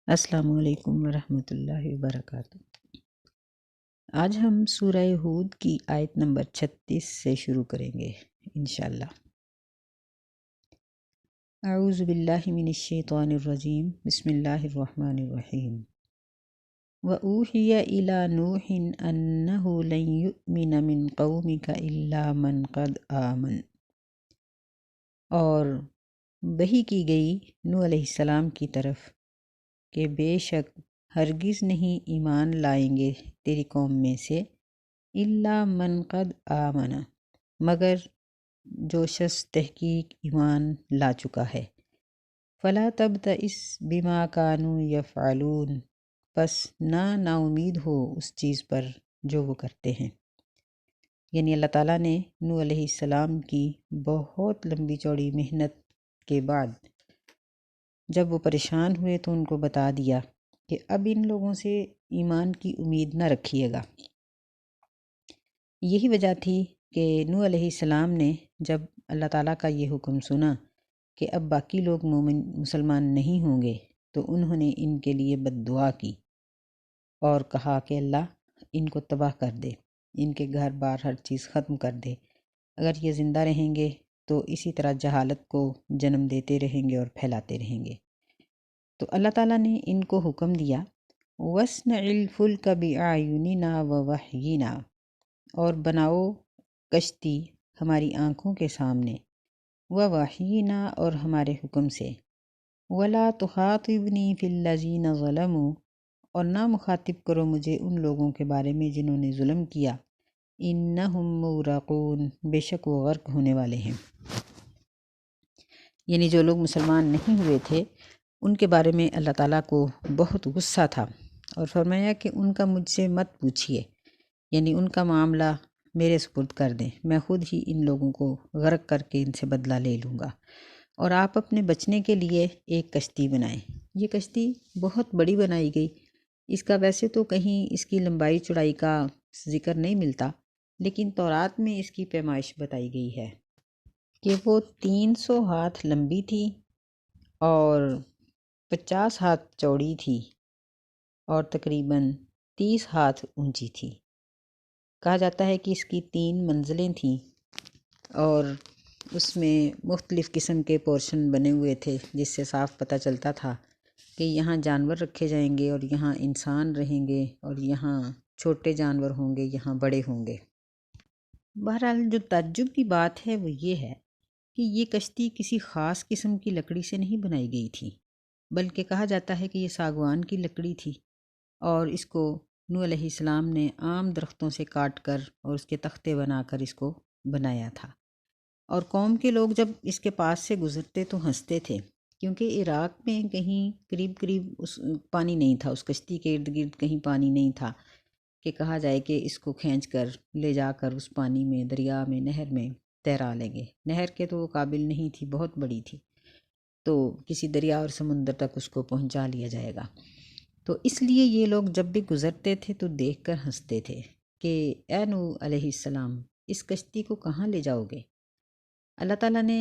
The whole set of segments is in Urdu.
السلام علیکم ورحمۃ اللہ وبرکاتہ۔ آج ہم سورہ ہود کی آیت نمبر 36 سے شروع کریں گے انشاءاللہ۔ اعوذ باللہ من الشیطان الرجیم، بسم اللہ الرحمن الرحیم۔ وَأُوحِيَ إِلَى نُوحٍ أَنَّهُ لَن يُؤْمِنَ مِن قَوْمِكَ إِلَّا مَن قَدْ آمَنَ، اور وحی کی گئی نوح علیہ السلام کی طرف کہ بے شک ہرگز نہیں ایمان لائیں گے تیری قوم میں سے الا من قد آمن، مگر جو شخص تحقیق ایمان لا چکا ہے۔ فلا تبتئس بما كانوا یفعلون، پس نا امید ہو اس چیز پر جو وہ کرتے ہیں۔ یعنی اللہ تعالیٰ نے نوح علیہ السلام کی بہت لمبی چوڑی محنت کے بعد جب وہ پریشان ہوئے تو ان کو بتا دیا کہ اب ان لوگوں سے ایمان کی امید نہ رکھیے گا۔ یہی وجہ تھی کہ نوح علیہ السلام نے جب اللہ تعالیٰ کا یہ حکم سنا کہ اب باقی لوگ مسلمان نہیں ہوں گے تو انہوں نے ان کے لیے بد دعا کی اور کہا کہ اللہ ان کو تباہ کر دے، ان کے گھر بار ہر چیز ختم کر دے۔ اگر یہ زندہ رہیں گے تو اسی طرح جہالت کو جنم دیتے رہیں گے اور پھیلاتے رہیں گے۔ تو اللہ تعالیٰ نے ان کو حکم دیا وَاصْنَعِ الْفُلْكَ بِأَعْيُنِنَا وَوَحْيِنَا، اور بناؤ کشتی ہماری آنکھوں کے سامنے، وَوَحْيِنَا، اور ہمارے حکم سے، وَلَا تُخَاطِبْنِي فِي الَّذِينَ ظَلَمُوا، اور نہ مخاطب کرو مجھے ان لوگوں کے بارے میں جنہوں نے ظلم کیا، إِنَّهُمْ مُغْرَقُونَ، بے شک وہ غرق ہونے والے ہیں۔ یعنی جو لوگ مسلمان نہیں ہوئے تھے ان کے بارے میں اللہ تعالیٰ کو بہت غصہ تھا اور فرمایا کہ ان کا مجھ سے مت پوچھیے، یعنی ان کا معاملہ میرے سپرد کر دیں، میں خود ہی ان لوگوں کو غرق کر کے ان سے بدلہ لے لوں گا۔ اور آپ اپنے بچنے کے لیے ایک کشتی بنائیں۔ یہ کشتی بہت بڑی بنائی گئی، اس کا ویسے تو کہیں اس کی لمبائی چوڑائی کا ذکر نہیں ملتا، لیکن تورات میں اس کی پیمائش بتائی گئی ہے کہ وہ 300 ہاتھ لمبی تھی اور 50 ہاتھ چوڑی تھی اور تقریباً 30 ہاتھ اونچی تھی۔ کہا جاتا ہے کہ اس کی 3 منزلیں تھیں اور اس میں مختلف قسم کے پورشن بنے ہوئے تھے جس سے صاف پتہ چلتا تھا کہ یہاں جانور رکھے جائیں گے اور یہاں انسان رہیں گے اور یہاں چھوٹے جانور ہوں گے، یہاں بڑے ہوں گے۔ بہرحال جو تعجب کی بات ہے وہ یہ ہے کہ یہ کشتی کسی خاص قسم کی لکڑی سے نہیں بنائی گئی تھی، بلکہ کہا جاتا ہے کہ یہ ساگوان کی لکڑی تھی اور اس کو نوح علیہ السلام نے عام درختوں سے کاٹ کر اور اس کے تختے بنا کر اس کو بنایا تھا۔ اور قوم کے لوگ جب اس کے پاس سے گزرتے تو ہنستے تھے، کیونکہ عراق میں کہیں قریب اس پانی نہیں تھا، اس کشتی کے ارد گرد کہیں پانی نہیں تھا کہ کہا جائے کہ اس کو کھینچ کر لے جا کر اس پانی میں، دریا میں، نہر میں تیرا لیں گے۔ نہر کے تو وہ قابل نہیں تھی، بہت بڑی تھی، تو کسی دریا اور سمندر تک اس کو پہنچا لیا جائے گا۔ تو اس لیے یہ لوگ جب بھی گزرتے تھے تو دیکھ کر ہنستے تھے کہ اے نوح علیہ السلام، اس کشتی کو کہاں لے جاؤ گے؟ اللہ تعالیٰ نے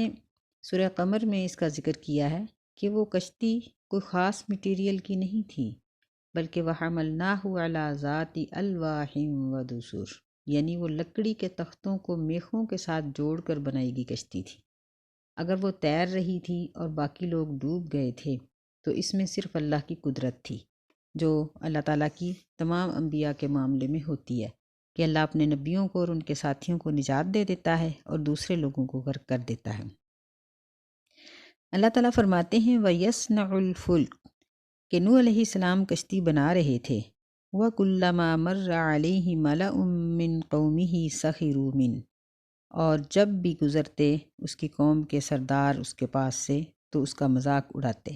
سورہ قمر میں اس کا ذکر کیا ہے کہ وہ کشتی کوئی خاص مٹیریل کی نہیں تھی، بلکہ وَحَمَلْنَاهُ عَلَى ذَاتِ أَلْوَاحٍ وَدُسُرٍ، یعنی وہ لکڑی کے تختوں کو میخوں کے ساتھ جوڑ کر بنائی گئی کشتی تھی۔ اگر وہ تیر رہی تھی اور باقی لوگ ڈوب گئے تھے تو اس میں صرف اللہ کی قدرت تھی، جو اللہ تعالیٰ کی تمام انبیاء کے معاملے میں ہوتی ہے کہ اللہ اپنے نبیوں کو اور ان کے ساتھیوں کو نجات دے دیتا ہے اور دوسرے لوگوں کو غرق کر دیتا ہے۔ اللہ تعالیٰ فرماتے ہیں وَيَصْنَعُ الْفُلْكَ، کہ نوح علیہ السلام کشتی بنا رہے تھے، وَكُلَّمَا مَرَّ عَلَيْهِ مَلَأٌ مِّن قَوْمِهِ سَخِرُوا مِنْهُ، اور جب بھی گزرتے اس کی قوم کے سردار اس کے پاس سے تو اس کا مذاق اڑاتے،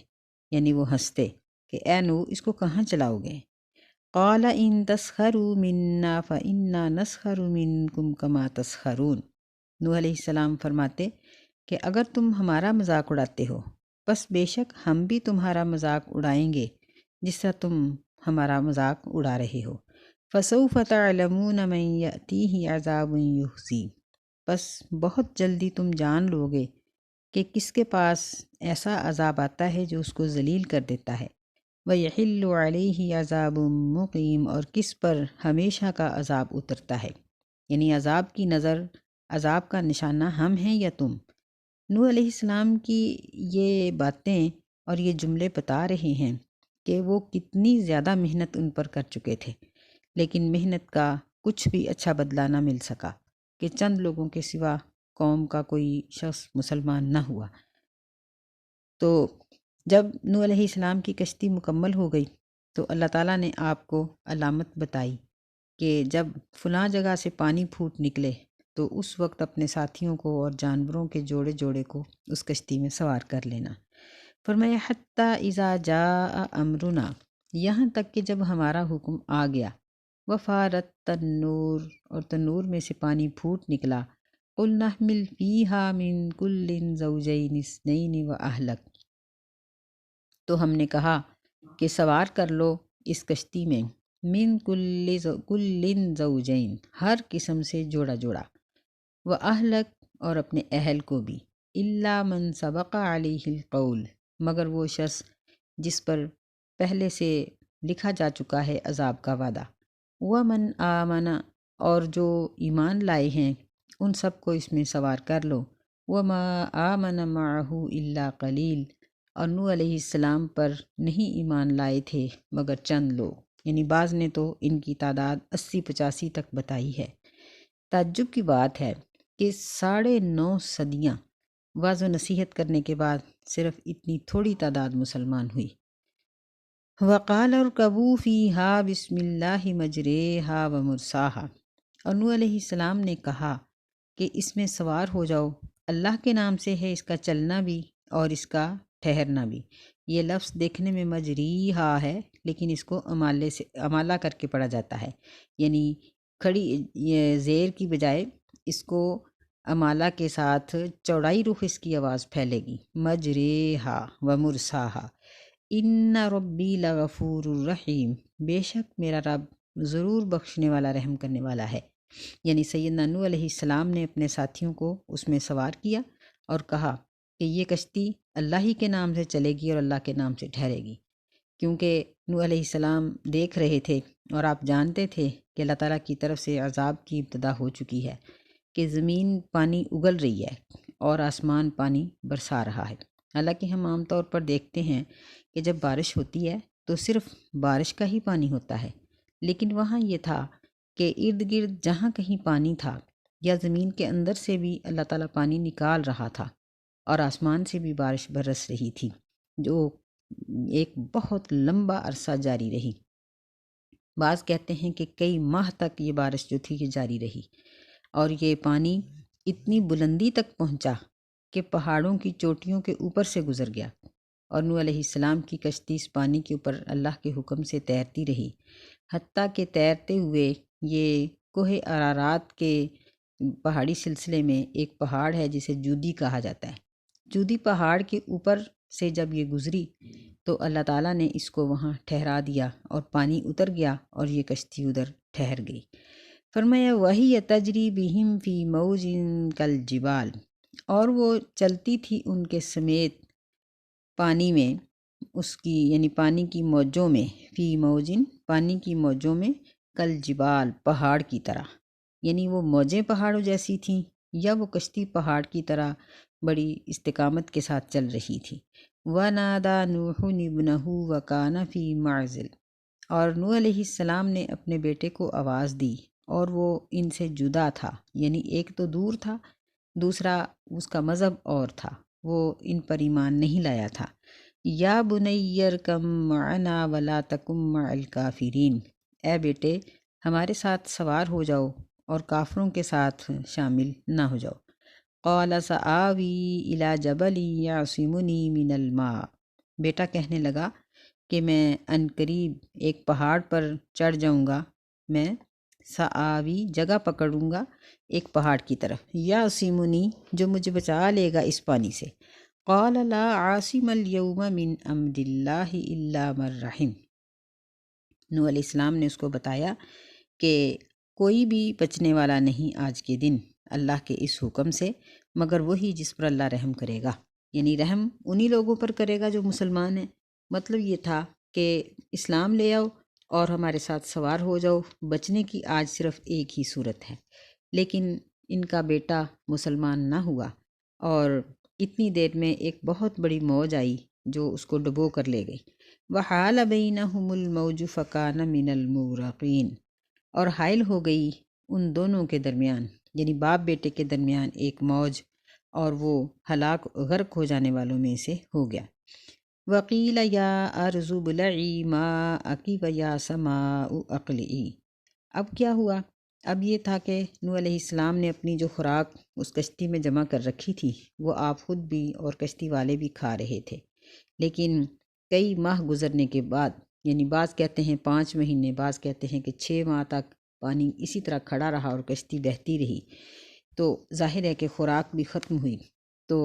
یعنی وہ ہنستے کہ اے نوح اس کو کہاں چلاؤ گے؟ قَالَ إِن تَسْخَرُوا مِنَّا فَإِنَّا نَسْخَرُ مِنْكُمْ كَمَا تَسْخَرُونَ۔ نوح علیہ السلام فرماتے کہ اگر تم ہمارا مذاق اڑاتے ہو بس بے شک ہم بھی تمہارا مذاق اڑائیں گے جس طرح تم ہمارا مذاق اڑا رہے ہو۔ فَسَوْفَ تَعْلَمُونَ مَن يَأْتِيهِ عَذَابٌ يُخْزِيهِ، بس بہت جلدی تم جان لو گے کہ کس کے پاس ایسا عذاب آتا ہے جو اس کو ذلیل کر دیتا ہے۔ وَيَحِلُّ عَلَيْهِ عَذَابٌ مُقِيمٌ، اور کس پر ہمیشہ کا عذاب اترتا ہے، یعنی عذاب کی نظر، عذاب کا نشانہ ہم ہیں یا تم؟ نوح علیہ السلام کی یہ باتیں اور یہ جملے بتا رہے ہیں کہ وہ کتنی زیادہ محنت ان پر کر چکے تھے، لیکن محنت کا کچھ بھی اچھا بدلہ نہ مل سکا کہ چند لوگوں کے سوا قوم کا کوئی شخص مسلمان نہ ہوا۔ تو جب نوح علیہ السلام کی کشتی مکمل ہو گئی تو اللہ تعالیٰ نے آپ کو علامت بتائی کہ جب فلاں جگہ سے پانی پھوٹ نکلے تو اس وقت اپنے ساتھیوں کو اور جانوروں کے جوڑے جوڑے کو اس کشتی میں سوار کر لینا۔ فرمایا حتیٰ اذا جاء امرنا، یہاں تک کہ جب ہمارا حکم آ گیا، وفارت تنور، اور تنور میں سے پانی پھوٹ نکلا، قلنا احمل فیہا من کل زوجین اثنین واہلک، تو ہم نے کہا کہ سوار کر لو اس کشتی میں من کل زوجین، ہر قسم سے جوڑا جوڑا، و اہلک، اور اپنے اہل کو بھی، الا من سبق علیہ القول، مگر وہ شخص جس پر پہلے سے لکھا جا چکا ہے عذاب کا وعدہ، ومن آمن، اور جو ایمان لائے ہیں ان سب کو اس میں سوار کر لو، وما آمن معہ الا قلیل، اور نوح علیہ السلام پر نہیں ایمان لائے تھے مگر چند لوگ، یعنی بعض نے تو ان کی تعداد 80-85 تک بتائی ہے۔ تعجب کی بات ہے کہ 9.5 صدیاں واعظ و نصیحت کرنے کے بعد صرف اتنی تھوڑی تعداد مسلمان ہوئی۔ وقال ارکبوا فیہا بسم اللہ مجریہا ومرساہا، اور نوح علیہ السلام نے کہا کہ اس میں سوار ہو جاؤ، اللہ کے نام سے ہے اس کا چلنا بھی اور اس کا ٹھہرنا بھی۔ یہ لفظ دیکھنے میں مجریہا ہے لیکن اس کو امالے سے امالہ کر کے پڑھا جاتا ہے، یعنی کھڑی یہ زیر کی بجائے اس کو امالہ کے ساتھ چوڑائی رخ اس کی آواز پھیلے گی، مجریہا ومرساہا، ان ربی لغفور الرحیم، بے شک میرا رب ضرور بخشنے والا رحم کرنے والا ہے۔ یعنی سیدنا نوح علیہ السلام نے اپنے ساتھیوں کو اس میں سوار کیا اور کہا کہ یہ کشتی اللہ ہی کے نام سے چلے گی اور اللہ کے نام سے ٹھہرے گی، کیونکہ نوح علیہ السلام دیکھ رہے تھے اور آپ جانتے تھے کہ اللہ تعالیٰ کی طرف سے عذاب کی ابتدا ہو چکی ہے، کہ زمین پانی اگل رہی ہے اور آسمان پانی برسا رہا ہے۔ حالانکہ ہم عام طور پر دیکھتے ہیں کہ جب بارش ہوتی ہے تو صرف بارش کا ہی پانی ہوتا ہے، لیکن وہاں یہ تھا کہ ارد گرد جہاں کہیں پانی تھا یا زمین کے اندر سے بھی اللہ تعالیٰ پانی نکال رہا تھا اور آسمان سے بھی بارش برس رہی تھی، جو ایک بہت لمبا عرصہ جاری رہی۔ بعض کہتے ہیں کہ کئی ماہ تک یہ بارش جو تھی یہ جاری رہی، اور یہ پانی اتنی بلندی تک پہنچا کہ پہاڑوں کی چوٹیوں کے اوپر سے گزر گیا، اور نوح علیہ السلام کی کشتی اس پانی کے اوپر اللہ کے حکم سے تیرتی رہی، حتیٰ کہ تیرتے ہوئے یہ کوہ ارارات کے پہاڑی سلسلے میں ایک پہاڑ ہے جسے جودی کہا جاتا ہے، جودی پہاڑ کے اوپر سے جب یہ گزری تو اللہ تعالیٰ نے اس کو وہاں ٹھہرا دیا اور پانی اتر گیا اور یہ کشتی ادھر ٹھہر گئی۔ فرمایا وَهِيَ تَجْرِي بِهِمْ فِي مَوْجٍ كَالْجِبَالِ، اور وہ چلتی تھی ان کے سمیت پانی میں، اس کی یعنی پانی کی موجوں میں، فی موجن، پانی کی موجوں میں، کالجبال، پہاڑ کی طرح، یعنی وہ موجیں پہاڑوں جیسی تھیں یا وہ کشتی پہاڑ کی طرح بڑی استقامت کے ساتھ چل رہی تھی۔ وَنَادَى نُوحٌ ابْنَهُ وَكَانَ فِي مَعْزِلٍ، اور نوح علیہ السلام نے اپنے بیٹے کو آواز دی اور وہ ان سے جدا تھا، یعنی ایک تو دور تھا، دوسرا اس کا مذہب اور تھا، وہ ان پر ایمان نہیں لایا تھا۔ یا بنی ارکم معنا ولا تکم مع الکافرین، اے بیٹے ہمارے ساتھ سوار ہو جاؤ اور کافروں کے ساتھ شامل نہ ہو جاؤ۔ قال سآوی الی جبل یعصمنی من الماء، بیٹا کہنے لگا کہ میں عنقریب ایک پہاڑ پر چڑھ جاؤں گا، میں سآوی جگہ پکڑوں گا ایک پہاڑ کی طرف، یعصمنی جو مجھے بچا لے گا اس پانی سے۔ قال لا عاصم اليوم من امر اللہ الا من رحم، نوح علیہ السلام نے اس کو بتایا کہ کوئی بھی بچنے والا نہیں آج کے دن اللہ کے اس حکم سے مگر وہی جس پر اللہ رحم کرے گا، یعنی رحم انہی لوگوں پر کرے گا جو مسلمان ہیں۔ مطلب یہ تھا کہ اسلام لے آؤ اور ہمارے ساتھ سوار ہو جاؤ، بچنے کی آج صرف ایک ہی صورت ہے۔ لیکن ان کا بیٹا مسلمان نہ ہوا اور اتنی دیر میں ایک بہت بڑی موج آئی جو اس کو ڈبو کر لے گئی۔ وَحَالَ بَيْنَهُمُ الْمَوْجُ فَكَانَ مِنَ الْمُغْرَقِينَ، اور حائل ہو گئی ان دونوں کے درمیان، یعنی باپ بیٹے کے درمیان ایک موج، اور وہ ہلاک غرق ہو جانے والوں میں سے ہو گیا۔ وَقِيلَ يَا أَرْضُ ابْلَعِي مَاءَكِ وَيَا سَمَاءُ أَقْلِعِي۔ اب کیا ہوا؟ اب یہ تھا کہ نوح علیہ السلام نے اپنی جو خوراک اس کشتی میں جمع کر رکھی تھی وہ آپ خود بھی اور کشتی والے بھی کھا رہے تھے، لیکن کئی ماہ گزرنے کے بعد، یعنی بعض کہتے ہیں 5 مہینے، بعض کہتے ہیں کہ 6 ماہ تک پانی اسی طرح کھڑا رہا اور کشتی بہتی رہی، تو ظاہر ہے کہ خوراک بھی ختم ہوئی۔ تو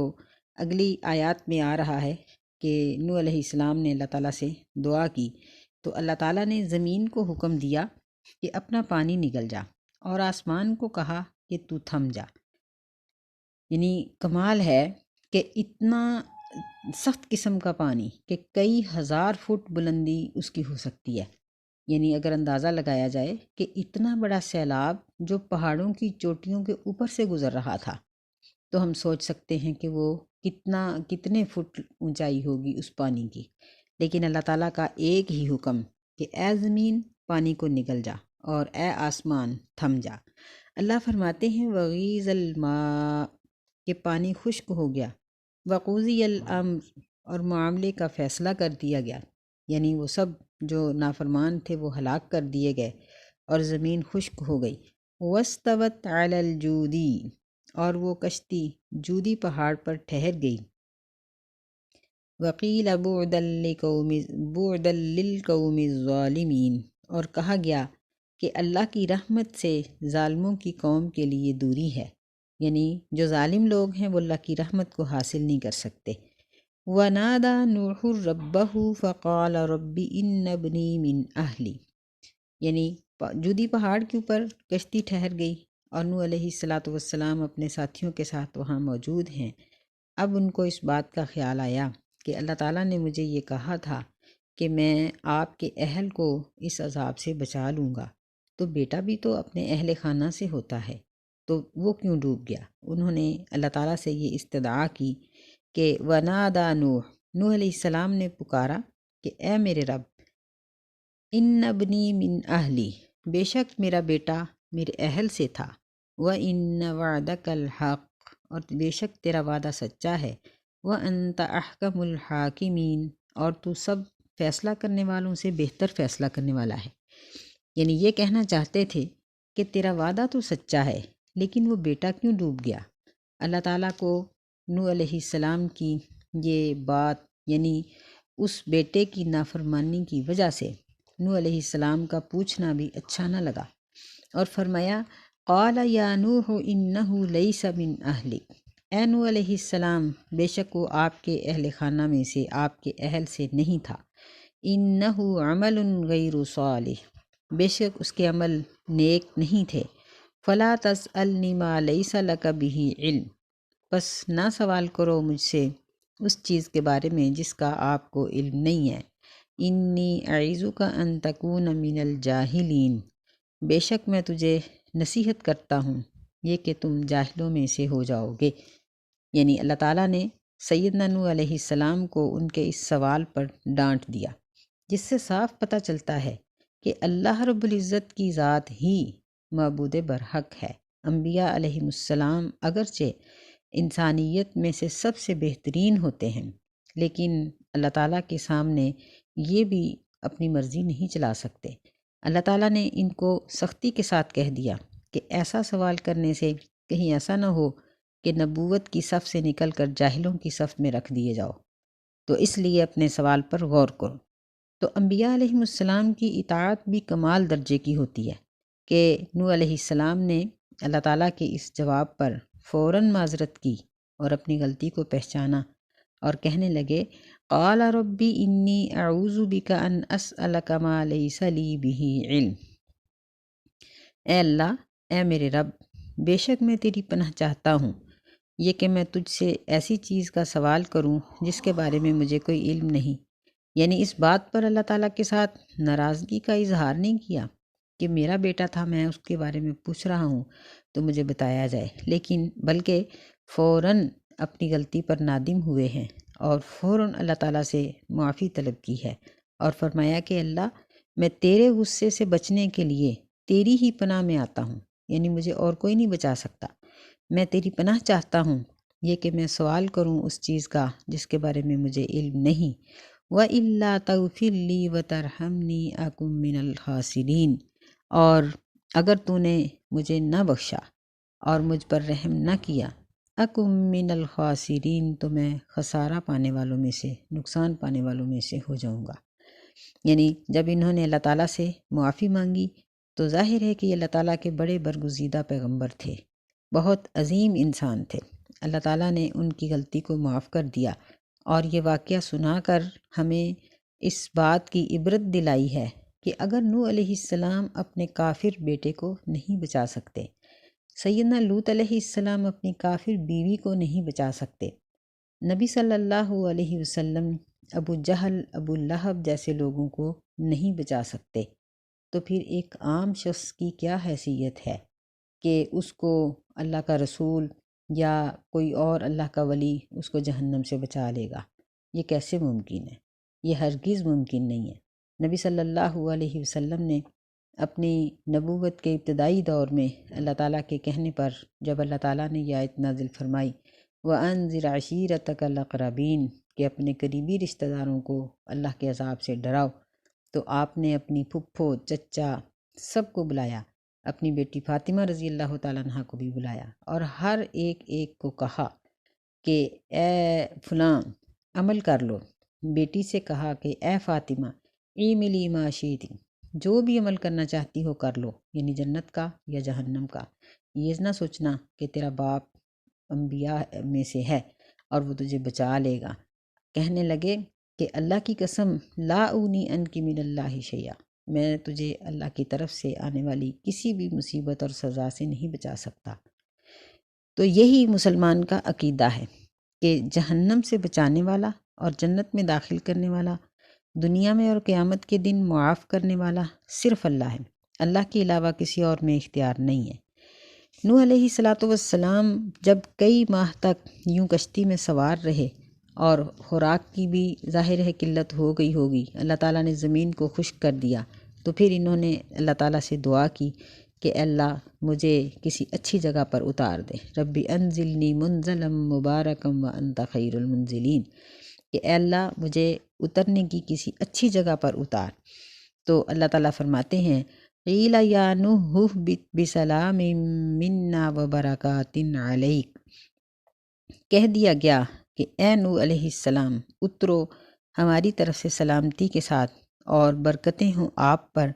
اگلی آیات میں آ رہا ہے کہ نوح علیہ السلام نے اللہ تعالیٰ سے دعا کی، تو اللہ تعالیٰ نے زمین کو حکم دیا کہ اپنا پانی نگل جا، اور آسمان کو کہا کہ تو تھم جا۔ یعنی کمال ہے کہ اتنا سخت قسم کا پانی کہ کئی ہزار فٹ بلندی اس کی ہو سکتی ہے، یعنی اگر اندازہ لگایا جائے کہ اتنا بڑا سیلاب جو پہاڑوں کی چوٹیوں کے اوپر سے گزر رہا تھا، تو ہم سوچ سکتے ہیں کہ وہ کتنے فٹ اونچائی ہوگی اس پانی کی۔ لیکن اللہ تعالیٰ کا ایک ہی حکم کہ اے زمین پانی کو نگل جا، اور اے آسمان تھم جا۔ اللہ فرماتے ہیں وغیظ الماء، کہ پانی خشک ہو گیا، وقضی الامر، اور معاملے کا فیصلہ کر دیا گیا، یعنی وہ سب جو نافرمان تھے وہ ہلاک کر دیے گئے اور زمین خشک ہو گئی۔ واستوت علی الجودی، اور وہ کشتی جودی پہاڑ پر ٹھہر گئی۔ وقیل بعدا للقوم الظالمین، اور کہا گیا کہ اللہ کی رحمت سے ظالموں کی قوم کے لیے دوری ہے، یعنی جو ظالم لوگ ہیں وہ اللہ کی رحمت کو حاصل نہیں کر سکتے۔ وَنَادَى نُوحٌ رَبَّهُ فَقَالَ رَبِّ إِنَّ ابْنِي مِنْ أَهْلِي، یعنی جودی پہاڑ کے اوپر کشتی ٹھہر گئی اور نوح علیہ السلام اپنے ساتھیوں کے ساتھ وہاں موجود ہیں۔ اب ان کو اس بات کا خیال آیا کہ اللہ تعالیٰ نے مجھے یہ کہا تھا کہ میں آپ کے اہل کو اس عذاب سے بچا لوں گا، تو بیٹا بھی تو اپنے اہل خانہ سے ہوتا ہے، تو وہ کیوں ڈوب گیا؟ انہوں نے اللہ تعالیٰ سے یہ استدعا کی کہ وَنَادَى نوح علیہ السلام نے پکارا کہ اے میرے رب، ان ابنی من اہلی، بے شک میرا بیٹا میرے اہل سے تھا، وَإِنَّ وَعْدَكَ الْحَقُّ، اور بے شک تیرا وعدہ سچا ہے، وَأَنْتَ أَحْكَمُ الْحَاكِمِينَ، اور تو سب فیصلہ کرنے والوں سے بہتر فیصلہ کرنے والا ہے۔ یعنی یہ کہنا چاہتے تھے کہ تیرا وعدہ تو سچا ہے، لیکن وہ بیٹا کیوں ڈوب گیا؟ اللہ تعالیٰ کو نوح علیہ السلام کی یہ بات، یعنی اس بیٹے کی نافرمانی کی وجہ سے نوح علیہ السلام کا پوچھنا بھی اچھا نہ لگا، اور فرمایا قال یا نوح انہ لیس من اہلک، اے نوح علیہ السلام بے شک وہ آپ کے اہل خانہ میں سے، آپ کے اہل سے نہیں تھا، انہ عمل غیر صالح، بے شک اس کے عمل نیک نہیں تھے، فلا تسألنی ما لیس لک بہ علم، پس نہ سوال کرو مجھ سے اس چیز کے بارے میں جس کا آپ کو علم نہیں ہے، انی اعیذک ان تکون من الجاہلین، بے شک میں تجھے نصیحت کرتا ہوں یہ کہ تم جاہلوں میں سے ہو جاؤ گے۔ یعنی اللہ تعالیٰ نے سیدنا نوح علیہ السلام کو ان کے اس سوال پر ڈانٹ دیا، جس سے صاف پتہ چلتا ہے کہ اللہ رب العزت کی ذات ہی معبود برحق ہے۔ انبیاء علیہ السلام اگرچہ انسانیت میں سے سب سے بہترین ہوتے ہیں، لیکن اللہ تعالیٰ کے سامنے یہ بھی اپنی مرضی نہیں چلا سکتے۔ اللہ تعالیٰ نے ان کو سختی کے ساتھ کہہ دیا کہ ایسا سوال کرنے سے کہیں ایسا نہ ہو کہ نبوت کی صف سے نکل کر جاہلوں کی صف میں رکھ دیے جاؤ، تو اس لیے اپنے سوال پر غور کرو۔ تو انبیاء علیہ السلام کی اطاعت بھی کمال درجے کی ہوتی ہے کہ نوح علیہ السلام نے اللہ تعالیٰ کے اس جواب پر فوراً معذرت کی اور اپنی غلطی کو پہچانا، اور کہنے لگے قال ربی انی اعوذ بک ان اسألک ما لیس لی بہ علم، اے اللہ، اے میرے رب، بے شک میں تیری پناہ چاہتا ہوں یہ کہ میں تجھ سے ایسی چیز کا سوال کروں جس کے بارے میں مجھے کوئی علم نہیں، یعنی اس بات پر اللہ تعالیٰ کے ساتھ ناراضگی کا اظہار نہیں کیا کہ میرا بیٹا تھا، میں اس کے بارے میں پوچھ رہا ہوں تو مجھے بتایا جائے، لیکن بلکہ فوراً اپنی غلطی پر نادم ہوئے ہیں اور فوراً اللہ تعالیٰ سے معافی طلب کی ہے اور فرمایا کہ اللہ، میں تیرے غصے سے بچنے کے لیے تیری ہی پناہ میں آتا ہوں، یعنی مجھے اور کوئی نہیں بچا سکتا، میں تیری پناہ چاہتا ہوں، یہ کہ میں سوال کروں اس چیز کا جس کے بارے میں مجھے علم نہیں۔ وَإِلَّا تَغْفِرْ لِي وَتَرْحَمْنِي أَكُن مِّنَ الْخَاسِرِينَ، اور اگر تو نے مجھے نہ بخشا اور مجھ پر رحم نہ کیا، اکم من الخاسرین، تو میں خسارہ پانے والوں میں سے، نقصان پانے والوں میں سے ہو جاؤں گا۔ یعنی جب انہوں نے اللہ تعالیٰ سے معافی مانگی تو ظاہر ہے کہ یہ اللہ تعالیٰ کے بڑے برگزیدہ پیغمبر تھے، بہت عظیم انسان تھے۔ اللہ تعالیٰ نے ان کی غلطی کو معاف کر دیا اور یہ واقعہ سنا کر ہمیں اس بات کی عبرت دلائی ہے کہ اگر نوح علیہ السلام اپنے کافر بیٹے کو نہیں بچا سکتے، سیدنا لوط علیہ السلام اپنی کافر بیوی کو نہیں بچا سکتے، نبی صلی اللہ علیہ وسلم ابو جہل، ابو لہب جیسے لوگوں کو نہیں بچا سکتے، تو پھر ایک عام شخص کی کیا حیثیت ہے کہ اس کو اللہ کا رسول یا کوئی اور اللہ کا ولی اس کو جہنم سے بچا لے گا؟ یہ کیسے ممکن ہے؟ یہ ہرگز ممکن نہیں ہے۔ نبی صلی اللہ علیہ وسلم نے اپنی نبوت کے ابتدائی دور میں اللہ تعالیٰ کے کہنے پر جب اللہ تعالیٰ نے یہ آیت نازل فرمائی وَأَنذِرْ عَشِيرَتَكَ الْأَقْرَبِينَ کہ اپنے قریبی رشتہ داروں کو اللہ کے عذاب سے ڈراؤ، تو آپ نے اپنی پھپھو، چچا سب کو بلایا، اپنی بیٹی فاطمہ رضی اللہ تعالیٰ عنہ کو بھی بلایا اور ہر ایک ایک کو کہا کہ اے فلاں عمل کر لو۔ بیٹی سے کہا کہ اے فاطمہ اعملی ما شئتی، جو بھی عمل کرنا چاہتی ہو کر لو، یعنی جنت کا یا جہنم کا، یہ نہ سوچنا کہ تیرا باپ انبیاء میں سے ہے اور وہ تجھے بچا لے گا۔ کہنے لگے کہ اللہ کی قسم لا اغنی عنک من اللہ شیئا، میں تجھے اللہ کی طرف سے آنے والی کسی بھی مصیبت اور سزا سے نہیں بچا سکتا۔ تو یہی مسلمان کا عقیدہ ہے کہ جہنم سے بچانے والا اور جنت میں داخل کرنے والا، دنیا میں اور قیامت کے دن معاف کرنے والا صرف اللہ ہے، اللہ کے علاوہ کسی اور میں اختیار نہیں ہے۔ نوح علیہ السلام جب کئی ماہ تک یوں کشتی میں سوار رہے اور خوراک کی بھی ظاہر ہے قلت ہو گئی ہوگی، اللہ تعالیٰ نے زمین کو خشک کر دیا، تو پھر انہوں نے اللہ تعالیٰ سے دعا کی کہ اے اللہ مجھے کسی اچھی جگہ پر اتار دے، ربی انزلنی منزلا مبارکا وانت خیر المنزلین، کہ اے اللہ مجھے اترنے کی کسی اچھی جگہ پر اتار۔ تو اللہ تعالیٰ فرماتے ہیں قیل یا نوح اہبط بسلام منا وبرکات علیک، کہہ دیا گیا کہ اے نوح علیہ السلام اترو ہماری طرف سے سلامتی کے ساتھ اور برکتیں ہوں آپ پر،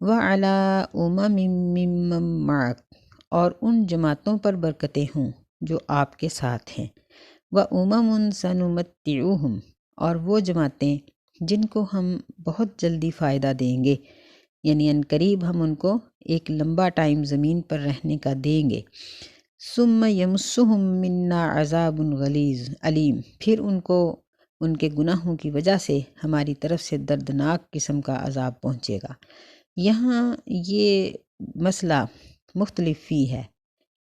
وَعَلَىٰ أُمَمٍ مِّمَّن مَّعَكَ، اور ان جماعتوں پر برکتیں ہوں جو آپ کے ساتھ ہیں، وَأُمَمٌ سَنُمَتِّعُهُمْ، اور وہ جماعتیں جن کو ہم بہت جلدی فائدہ دیں گے، یعنی عنقریب ہم ان کو ایک لمبا ٹائم زمین پر رہنے کا دیں گے، ثُمَّ يَمُسُّهُم مِّنَّا عَذَابٌ غَلِيظٌ علیم، پھر ان کو ان کے گناہوں کی وجہ سے ہماری طرف سے دردناک قسم کا عذاب پہنچے گا۔ یہاں یہ مسئلہ مختلف فی ہے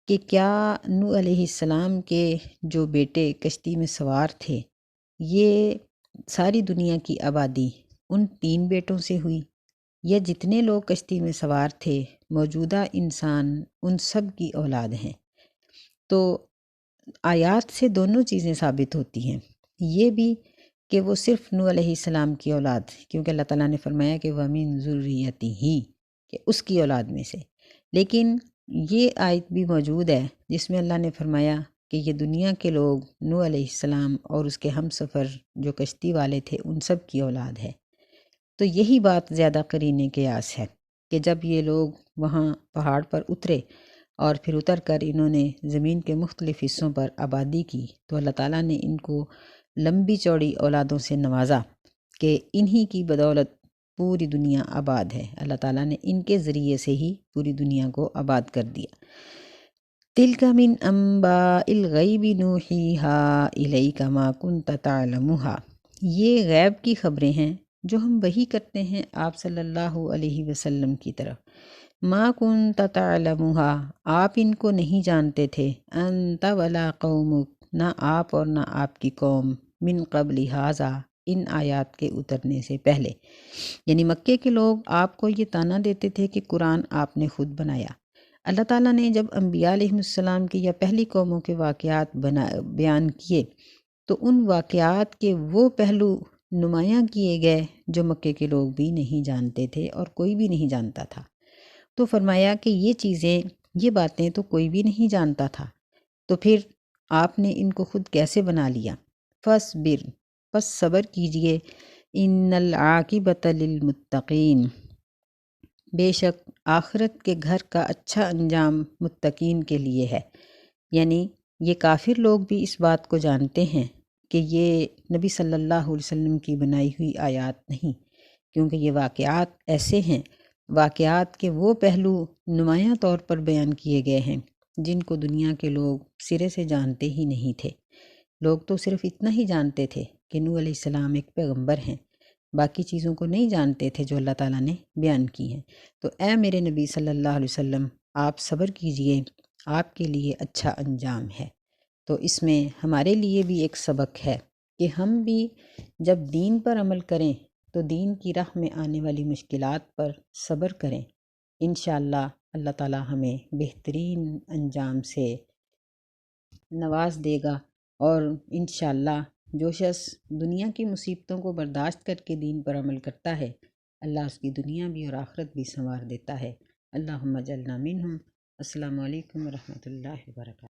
کہ کیا نوح علیہ السلام کے جو بیٹے کشتی میں سوار تھے، یہ ساری دنیا کی آبادی ان 3 بیٹوں سے ہوئی، یا جتنے لوگ کشتی میں سوار تھے موجودہ انسان ان سب کی اولاد ہیں؟ تو آیات سے دونوں چیزیں ثابت ہوتی ہیں، یہ بھی کہ وہ صرف نوح علیہ السلام کی اولاد، کیونکہ اللہ تعالیٰ نے فرمایا کہ وَمِن ذُرِّيَّتِهِ، کہ اس کی اولاد میں سے، لیکن یہ آیت بھی موجود ہے جس میں اللہ نے فرمایا کہ یہ دنیا کے لوگ نوح علیہ السلام اور اس کے ہم سفر جو کشتی والے تھے ان سب کی اولاد ہے۔ تو یہی بات زیادہ قرینِ قیاس ہے کہ جب یہ لوگ وہاں پہاڑ پر اترے اور پھر اتر کر انہوں نے زمین کے مختلف حصوں پر آبادی کی، تو اللہ تعالیٰ نے ان کو لمبی چوڑی اولادوں سے نوازا کہ انہی کی بدولت پوری دنیا آباد ہے، اللہ تعالیٰ نے ان کے ذریعے سے ہی پوری دنیا کو آباد کر دیا۔ تِلْکَ مِنْ أَنْبَاءِ الْغَیْبِ نُوحِیہا إِلَیْکَ مَا کُنْتَ تَعْلَمُہا، یہ غیب کی خبریں ہیں جو ہم وحی کرتے ہیں آپ صلی اللہ علیہ وسلم کی طرف۔ ما کنت تعلمها، آپ ان کو نہیں جانتے تھے، انت ولا قومک، نہ آپ اور نہ آپ کی قوم، من قبل ھذا، ان آیات کے اترنے سے پہلے۔ یعنی مکے کے لوگ آپ کو یہ طعنہ دیتے تھے کہ قرآن آپ نے خود بنایا۔ اللہ تعالیٰ نے جب انبیاء علیہ السلام کی یا پہلی قوموں کے واقعات بیان کیے تو ان واقعات کے وہ پہلو نمایاں کیے گئے جو مکے کے لوگ بھی نہیں جانتے تھے اور کوئی بھی نہیں جانتا تھا۔ تو فرمایا کہ یہ چیزیں، یہ باتیں تو کوئی بھی نہیں جانتا تھا، تو پھر آپ نے ان کو خود کیسے بنا لیا؟ فَاصْبِرْ، پس صبر کیجئے، ان العاقبۃ للمتقین، بے شک آخرت کے گھر کا اچھا انجام متقین کے لیے ہے۔ یعنی یہ کافر لوگ بھی اس بات کو جانتے ہیں کہ یہ نبی صلی اللہ علیہ وسلم کی بنائی ہوئی آیات نہیں، کیونکہ یہ واقعات ایسے ہیں، واقعات کے وہ پہلو نمایاں طور پر بیان کیے گئے ہیں جن کو دنیا کے لوگ سرے سے جانتے ہی نہیں تھے۔ لوگ تو صرف اتنا ہی جانتے تھے کہ نوح علیہ السلام ایک پیغمبر ہیں، باقی چیزوں کو نہیں جانتے تھے جو اللہ تعالیٰ نے بیان کی ہیں۔ تو اے میرے نبی صلی اللہ علیہ وسلم، آپ صبر کیجئے، آپ کے لیے اچھا انجام ہے۔ تو اس میں ہمارے لیے بھی ایک سبق ہے کہ ہم بھی جب دین پر عمل کریں تو دین کی راہ میں آنے والی مشکلات پر صبر کریں، انشاءاللہ اللہ تعالیٰ ہمیں بہترین انجام سے نواز دے گا، اور انشاءاللہ جو شخص دنیا کی مصیبتوں کو برداشت کر کے دین پر عمل کرتا ہے، اللہ اس کی دنیا بھی اور آخرت بھی سنوار دیتا ہے۔ اللہم اجعلنا منہم۔ السلام علیکم ورحمۃ اللہ وبرکاتہ۔